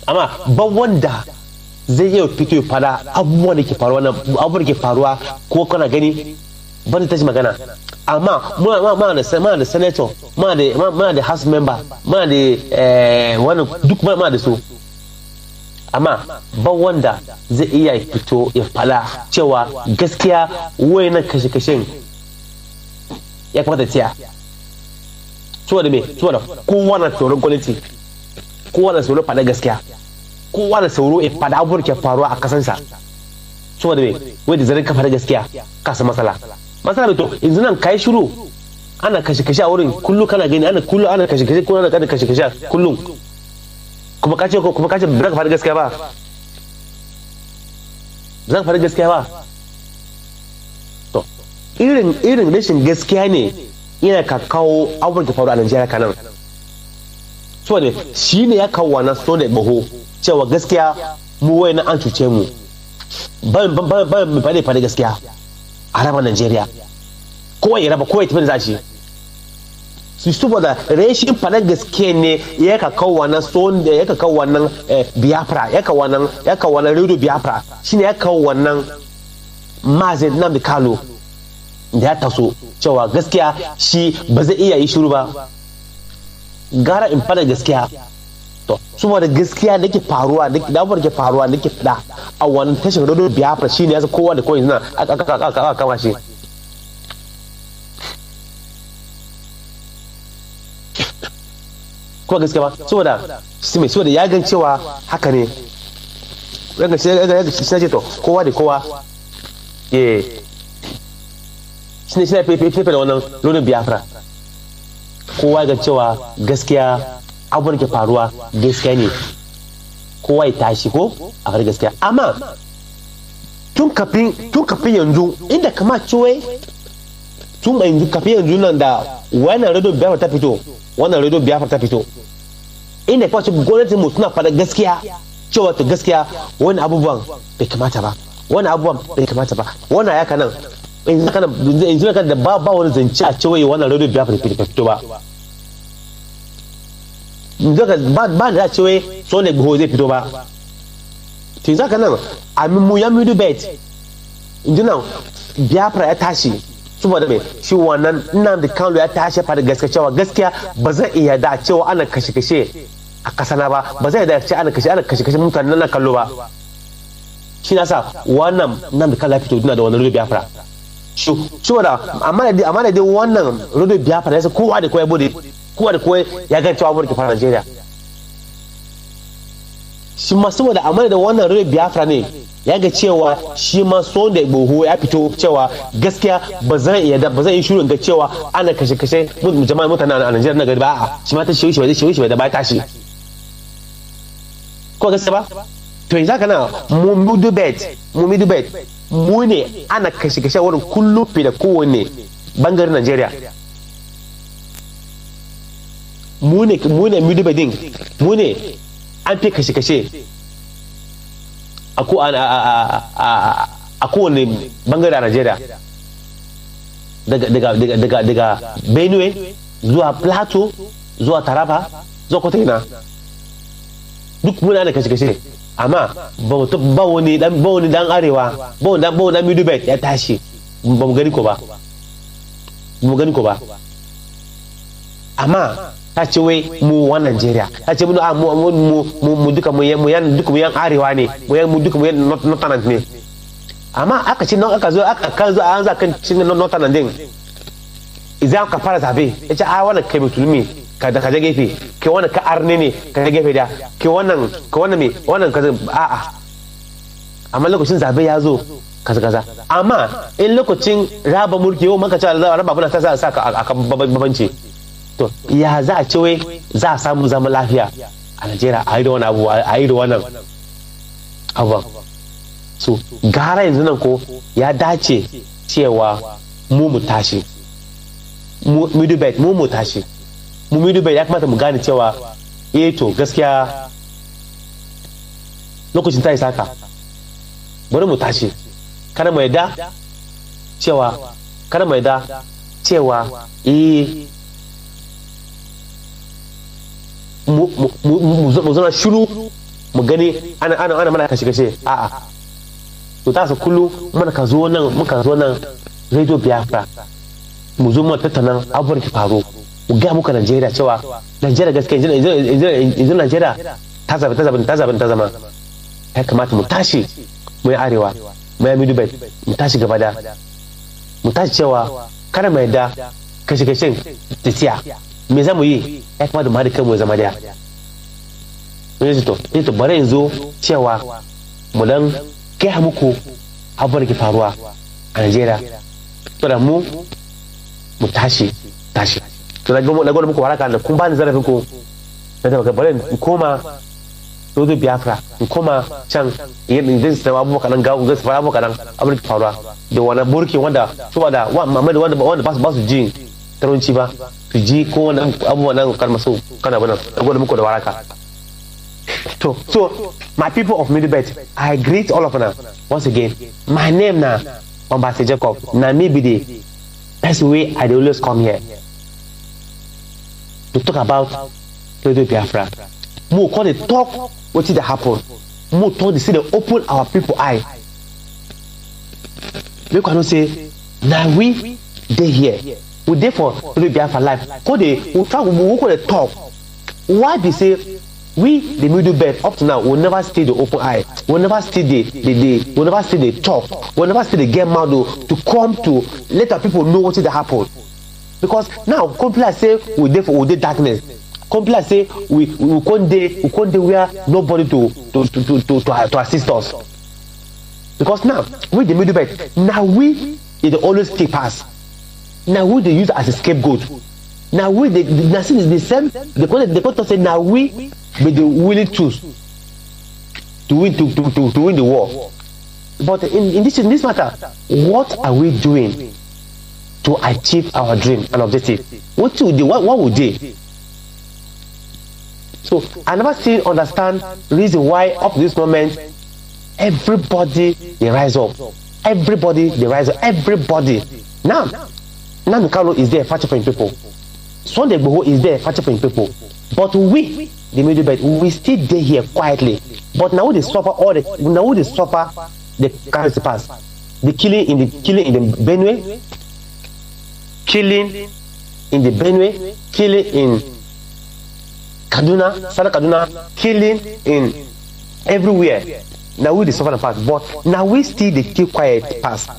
amma ba wanda zai iya fito ya fada abubuwan da ke faruwa ko kana gani ban ta magana amma muna da senator muna da house member muna da wannan duk muna da su amma ba wanda zai iya fito ya fada cewa gaskiya wayannan kashe-kashen ya kamata tiya saboda kowa na tsoron gwamnati kowa na tsoron fada gaskiya kowa da sauro ya fada abubuwan ke faruwa a kasansa saboda wai da zarin kafa da gaskiya kasa matsala da to yanzu nan kai shiru ana kashe-kashe a wurin kullum kana gani ana kashe-kashe ko ana kashe-kashe kullum kuma kace ba za ka fada gaskiya ba to irin rashin gaskiya ne yana ka kawo abubuwan ke faruwa a Najeriya kanan saboda shi ne ya kawo wannan so da baho cewa gaskiya mu wai na an cuce mu ba mu fade gaskiya a raba Najeriya kowa ya raba kowa ya tafi da zashi su saboda rashin fade gaskiya ne ya ka kawo wannan son da ya ka kawo wannan Biafra ya ka wannan radio Biafra shine ya kawo wannan Mazi Nnamdi Kanu da ya taso cewa gaskiya shi ba zai iya yi shiru ba gara in fada gaskiya to saboda gaskiya da ke faruwa da abubuwan ke faruwa da ke fada a wannan tashin radio Biafra shine yasa kowa da kowa yana aka kama shi ko gaskiya ba saboda ya gan cewa haka ne ya ce to kowa da kowa shi ne fefe da wannan radio Biafra kowa ga cewa gaskiya abubuwan ke faruwa gaskiya ne kowa ya tashi ko a fara gaskiya amma tun kafin yanzu inda kama cewa kafin yanzu nan da wannan radio Biafra ta fito inda kuma ce gwamnatin mu suna fara gaskiya cewa ta gaskiya wani abubuwan bai kamata ba wannan ya kanan yanzu kan da ba wani zance a cewa wannan radio Biafra ta fito ba ba da cewa so ne goho zai fito ba tun zaka nan a mu ya midu bet inji nan Biafra ya tashi saboda mai shi wannan Nnamdi Kanu ya tashi fara cewa gaskiya ba zai iya da cewa ana kashe-kashe a kasana ba zai da ce ana kashe-kashe mutanen na kallo ba shi na sa wannan Nnamdi Kanu ya fito duna da wannan radio Biafra saboda amma da dai wannan radio Biafra ya sa kowa da kowa ya bude kowa da kowa ya gan cewa amurka fara Najeriya shi ma saboda amma da wannan radio Biafra ne ya ga cewa shi ma son da boho ya fito cewa gaskiya ba zan yi shirin ga cewa ana kashe-kashe jama'a mutane a Najeriya na gari ba a'a shi ma ta shi bai da ba tashi ko gaskiya ba to yanzu haka na mu debate mu ne ana kashe-kashe wurin kullum fi da kowane bangaren Najeriya mu ne mu debate din mu ne an fi kashe-kashe a kowane bangare a Najeriya daga Benue zuwa Plateau zuwa Taraba zuwa Kotaina duk muna da kashe-kashe amma ba wani dan arewa ba wani dan middle belt ya tashi ba mu gani ko ba amma ta ce wai mu wa Najeriya ta ce mu duka mu yan arewa ne mu duka mu yan northern ne amma aka ce aka zo an za kan cin northern din idan ka fara zabe ya ce a wannan kai musulmi ka je gefe kai wannan ka arne ne ka je gefe da kai wannan me wannan kaza a'a amma lokacin zabe ya zo kaza amma in lokacin raba mulki yau maka ce raba bana ta sa ka aka babanci to ya za a ce wai za a samu zama lafiya a Najeriya a yi da wani abu a yi da wannan abu so gara yanzu nan ko ya dace cewa mu tashi mu tashi mu ya kamata mu gane cewa to gaskiya lokacin ta yi saka bari mu tashi kada mu yadda cewa mu zama shiru mu gani ana mana kashe a'a to ta su kullu muka zo nan radio Biafra mu zo mu tattauna abubuwan ki faru mu ga muka Najeriya cewa Najeriya gaskiya yanzu Najeriya ta zama ya kamata mu tashi mu yi arewa mu yi middle belt mu tashi gaba da mu tashi cewa kada mu yadda kashe-kashen tafiya me za mu yi ya kamata mu haɗa kanmu zama daya to bari yanzu cewa mu dan gaya muku abubuwan da ke faruwa a Najeriya to da mu tashi to na gwada muku waraka da kun bani zarafin ku na tabbata bari in koma Rodo Biafra in koma can idan su abubuwa kaɗan ga su fara abubuwa kaɗan abin da ke faruwa da wani burki wanda saboda wanda ba su ji taronci ba su ji ko wani abubuwa nan kalma so kana bana na gwada muku da waraka. So my people of Middle Belt, I greet all of them once again. My name na Ombase Jacob. Na me be the best way I always come here to talk about Radio Biafra. More call the talk what did happen. More talk the see the open our people eye. We cannot say now we dey here. We dey for Radio Biafra life. Call the we call the talk. Why be say we the Middle Belt up to now will never stay the open eye, will never stay will never stay the talk, will never stay the get mouth to come to let our people know what did happen. Because now completely say we dey darkness. Completely say we can't dey where nobody to assist us. Because now we the Middle Belt, now we they always keep us. Now we they use as a scapegoat. Now we the same the same they come to say now we but they willing choose to win the war. But in this matter, what are we doing to achieve our dream and objective? What would they? So I never still understand the reason why up to this moment everybody they rise up. Everybody now Kanu is there fighting for people. Sunday Igboho is there fighting for people. But we, the Middle Belt, we still there here quietly. But now they suffer the currency pass. The killing in the Benue, killing in Kaduna, Southern Kaduna, killing in everywhere. Now we the suffer the pass. But now we still the keep quiet pass.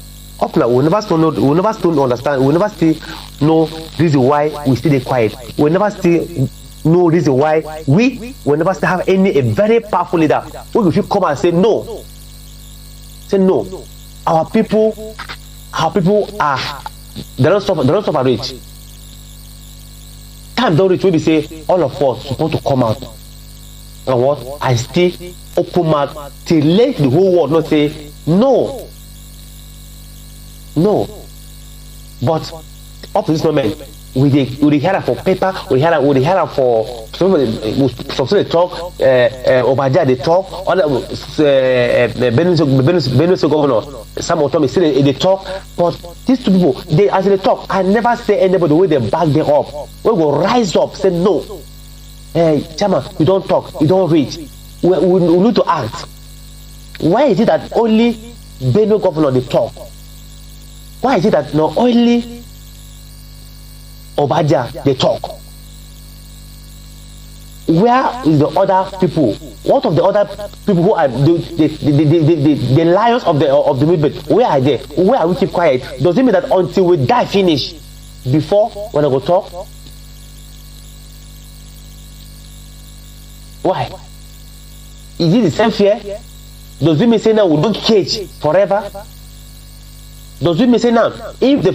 Up now, we never still understand. We never still know reason why we still quiet. We never still no reason why we will never still have a very powerful leader who will come and say no. Our people are they don't suffer rich. Time don't reach when we say all of us supposed to come out. And what? I still open mouth till let the whole world not say no. But up to this moment we hear for paper, we hear for somebody talk, Obaja they talk, other Benue governor, some of them say they talk, but these two people, they as they talk, I never say anybody the way they back them up. We will rise up, say no. Hey, Chama, you don't talk, you don't read. we need to act. Why is it that only Benue governor they talk? Why is it that not only Obaja they talk? Where is the other people? What of the other people who are the lions of the movement? Where are they? Where are we keep quiet? Does it mean that until we die finish before when I go talk? Why? Is it the same fear? Does it mean say now we don't cage forever? Does it mean say now if we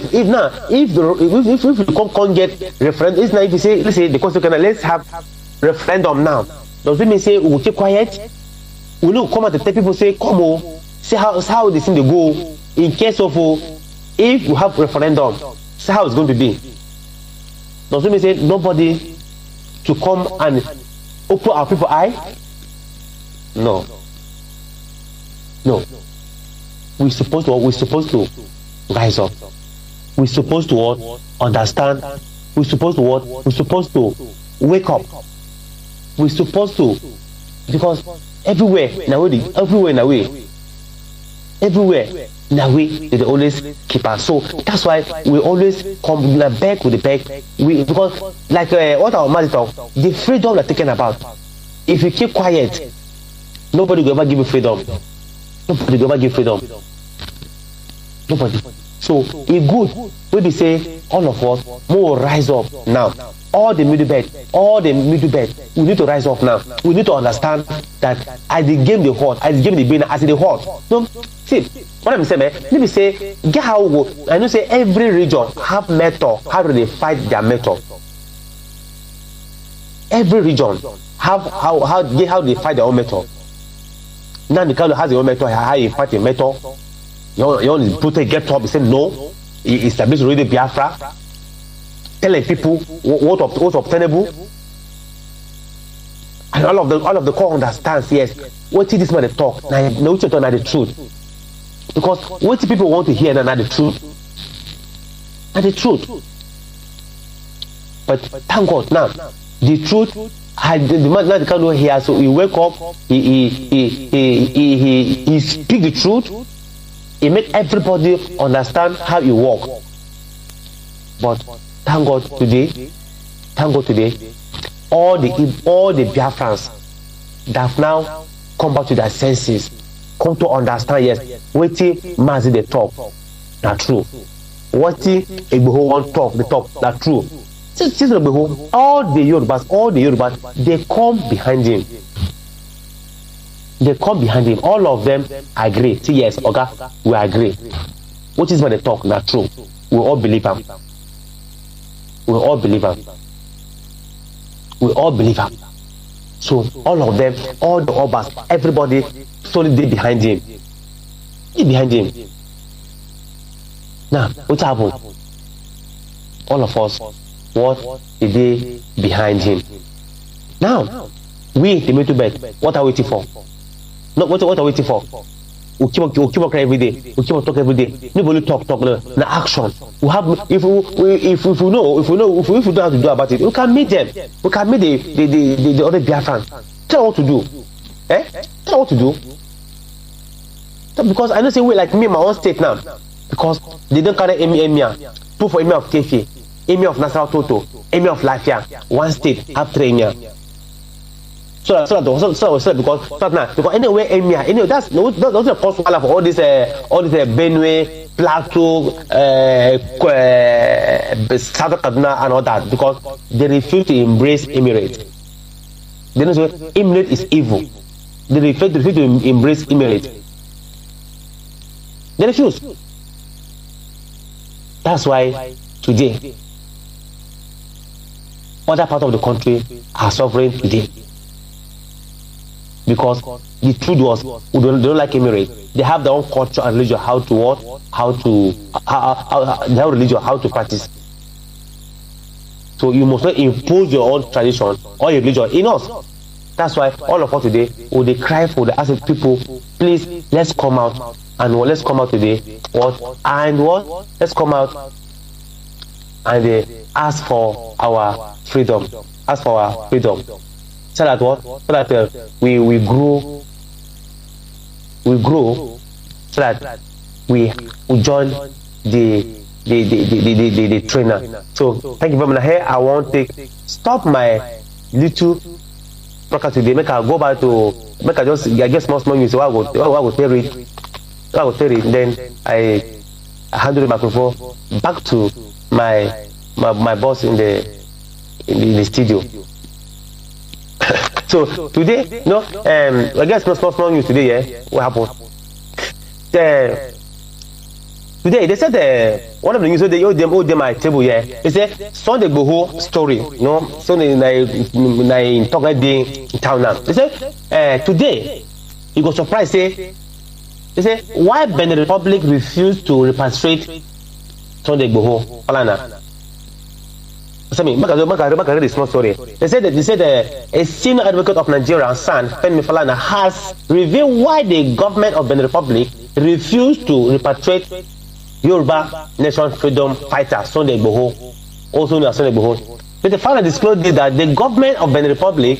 can't get referendum? It's now if you say let's say the constitution, let's have referendum now. Does it mean say we will keep quiet? We will come out and tell people say come on, see how this thing they go in case of if we have referendum, see how it's going to be. Does it mean say nobody to come and open our people eye? No. We're supposed to rise up. We're supposed to understand. We're supposed to wake up. We're supposed to, because everywhere in a way they always keep us. So that's why we always come back with the back. Because like what our Mazi talk, the freedom we're talking about. If you keep quiet, nobody will ever give you freedom. Nobody will ever give freedom. Nobody. So it's good. We be say all of us will rise up now. All the middle bed, we need to rise up now. We need to understand that as the game they hot, as the game they been, as they hot. No, see what I'm saying, let me say, get how I know say every region have method, how do they fight their method. Every region have how they fight their own method. Now the Kanu has their own method, how he fight a method. You only put a get up, he say no, he established already Biafra. Telling people what's obtainable, and all of the core understands. Yes, what this man they talk now, no to know the truth, because what people want to hear now the truth, But thank God now, the truth. The man now can't hear, so he wake up, he speak the truth, he make everybody understand how he walk. But thank God today, all the Biafrans that have now come back to their senses, come to understand, yes, what Mazi they talk, that's true. What Igboho want talk, they talk, that's true. Since Igboho, all the Yorubas, they come behind him. All of them agree. See, yes, Oga, we agree. What is when they talk, that's true. We all believe him. We all believe him. So all of them, all the Obas, everybody solidly behind him. Now, what happened? All of us, what is they behind him? Now, we, the middle bed, what are we waiting for? Not what are we waiting for? We keep on crying every day. We keep on talking every day. Nobody talk. The action. We have if we don't have to do about it, we can meet them. We can meet the other Biafrans. Tell what to do. Tell what to do. Because I don't say we like me in my own state now. Because they don't carry emir. Two for emir of Kefi, emir of Nasarawa Toto, emir of Lafia. One state have 3 emir. So because anyway, emir, that's the first one for all this Benue, Plateau, South Kaduna and all that, because they refuse to embrace emirate. They know so emirate is evil. They refuse to embrace emirate. They refuse. That's why today other parts of the country are suffering today. Because the truth was, they don't like emirate. They have their own culture and religion, how to practice. So you must not impose your own tradition or your religion in us. That's why all of us today, they cry for the ask people, please let's come out let's come out today. Let's come out and ask for our freedom. so that what? So that we grow, so that we join the trainer. So thank you very much. Here I want to stop my little broadcast today. Make I go back to make I just get small news. So I go tell it. Then I hand the microphone back to my boss in the studio. So today, I guess small news today. Yeah, what happened? Today they said one of the news they hold them my table. Yeah, they said Sunday Igboho story. Sunday in talk like day in town now. They said today you go surprise say. They say why Benin Republic refused to repatriate Sunday Igboho Falana. Make a small story. They said a senior advocate of Nigeria, San Femi Falana, has revealed why the government of Benin Republic refused to repatriate Yoruba Nation freedom fighter Sunday Igboho, also known as Sunday Igboho. But the Falana disclosed that the government of Benin Republic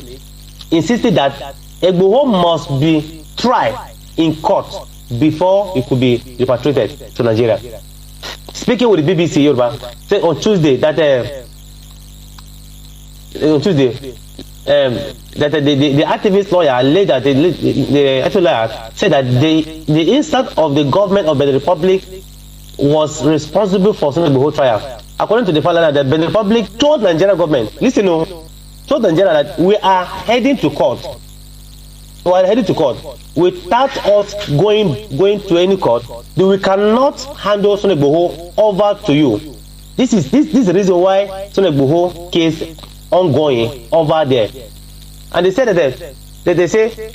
insisted that Igboho must be tried in court before it could be repatriated to Nigeria. Speaking with the BBC Yoruba, said on Tuesday that the activist lawyer later the actual lawyer said that the instance of the government of the Republic was responsible for Sunday Igboho trial. According to the father, the Benin Republic told Nigerian government, told Nigeria that we are heading to court. We are heading to court. Without us going to any court, we cannot handle Sunday Igboho over to you. This is the reason why Sunday Igboho case ongoing over there. And they said that they say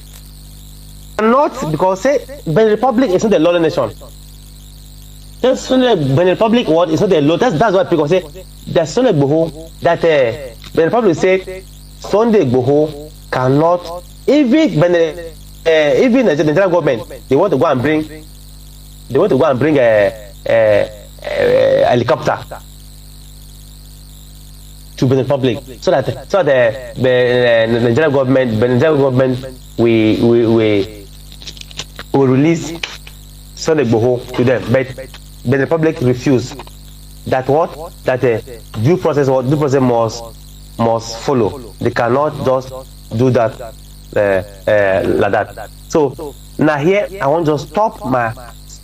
not because Benin Republic is not a lawless nation. Benin Republic what is not a law. That's why people say that Sunday Igboho that Benin Republic said Sunday Igboho cannot even the Nigerian government they want to go and bring a helicopter to Benin Republic so that the Nigerian government will release Sunday Igboho to them, but Benin Republic refused. That due process must follow. They cannot just do that like that. So now here I want to stop my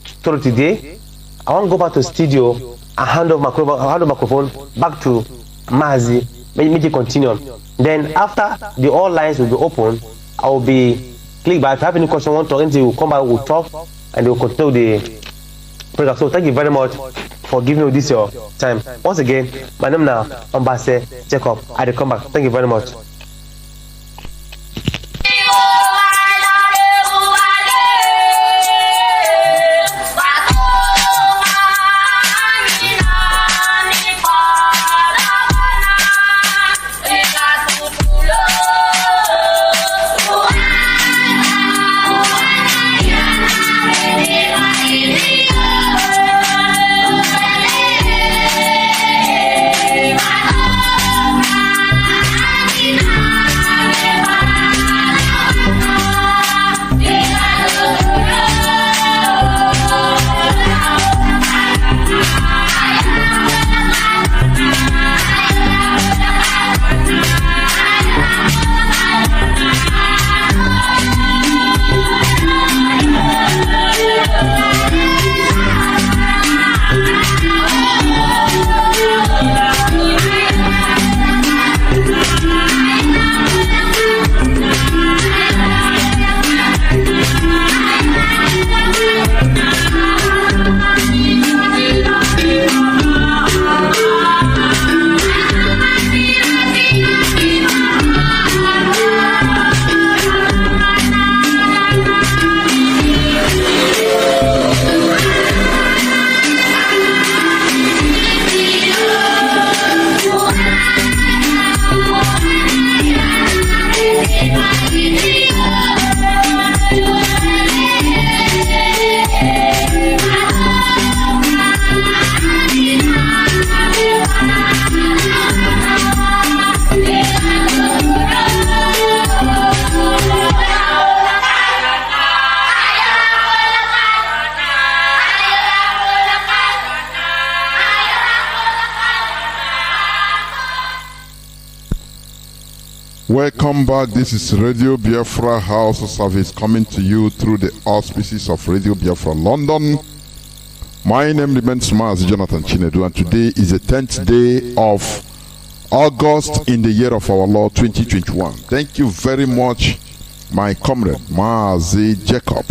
story today. I want to go back to the studio and hand over microphone back to Mazi. Make it continue. Then after the all lines will be open, I will be click back. If you have any question, want to talk, we'll come back, we'll talk, and we'll continue the program. So thank you very much for giving me this your time. Once again, my name now Ambassador Jacob. I will come back. Thank you very much. Thank you. Welcome back. This is Radio Biafra HAUSA-SERVICE coming to you through the auspices of Radio Biafra London. My name remains Mazi Chinedu, and today is the 10th day of August in the year of our Lord 2021. Thank you very much, my comrade Mazi Jacob.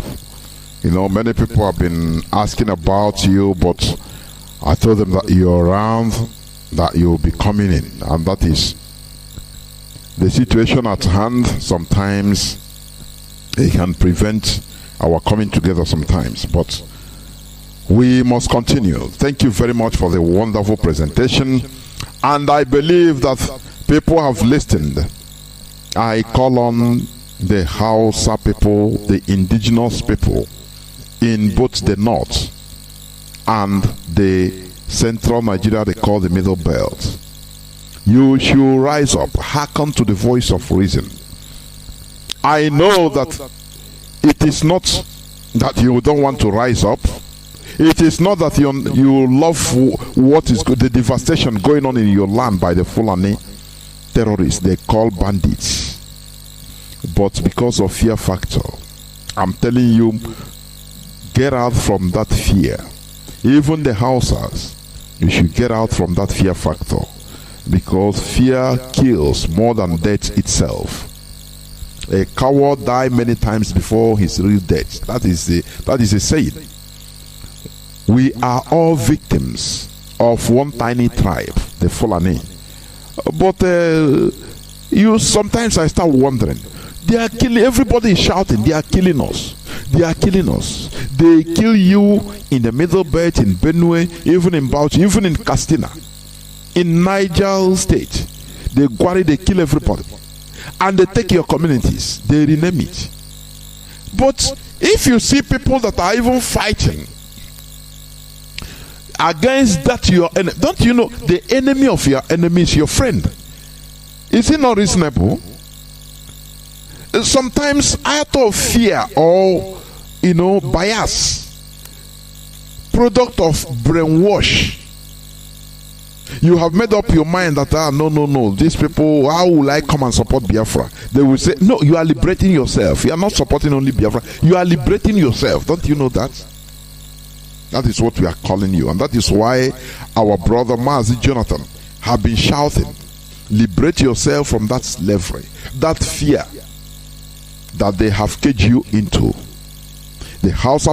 You know, many people have been asking about you, but I told them that you're around, that you'll be coming in, and that is the situation at hand. Sometimes it can prevent our coming together sometimes, but we must continue. Thank you very much for the wonderful presentation, and I believe that people have listened. I call on the Hausa people, the indigenous people in both the north and the central Nigeria they call the Middle Belt. You should rise up, hearken to the voice of reason. I know that it is not that you don't want to rise up. It is not that you love what is good, the devastation going on in your land by the Fulani terrorists they call bandits. But because of fear factor, I'm telling you, get out from that fear. Even the Hausas, you should get out from that fear factor. Because fear kills more than death itself. A coward dies many times before his real death. That is a saying. We are all victims of one tiny tribe, the Fulani. But sometimes I start wondering. They are killing. Everybody is shouting. They are killing us. They are killing us. They kill you in the Middle Belt, in Benue, even in Bauchi, even in Castina. In Niger State, they kill everybody, and they take your communities, they rename it. But if you see people that are even fighting against that your enemy, don't you know the enemy of your enemy is your friend? Is it not reasonable? Sometimes out of fear or bias, product of brainwash, you have made up your mind that no, these people, how will I come and support Biafra? They will say, no, you are liberating yourself. You are not supporting only Biafra, you are liberating yourself. Don't you know that? That is what we are calling you, and that is why our brother Mazi Jonathan have been shouting, liberate yourself from that slavery, that fear that they have caged you into. The Hausa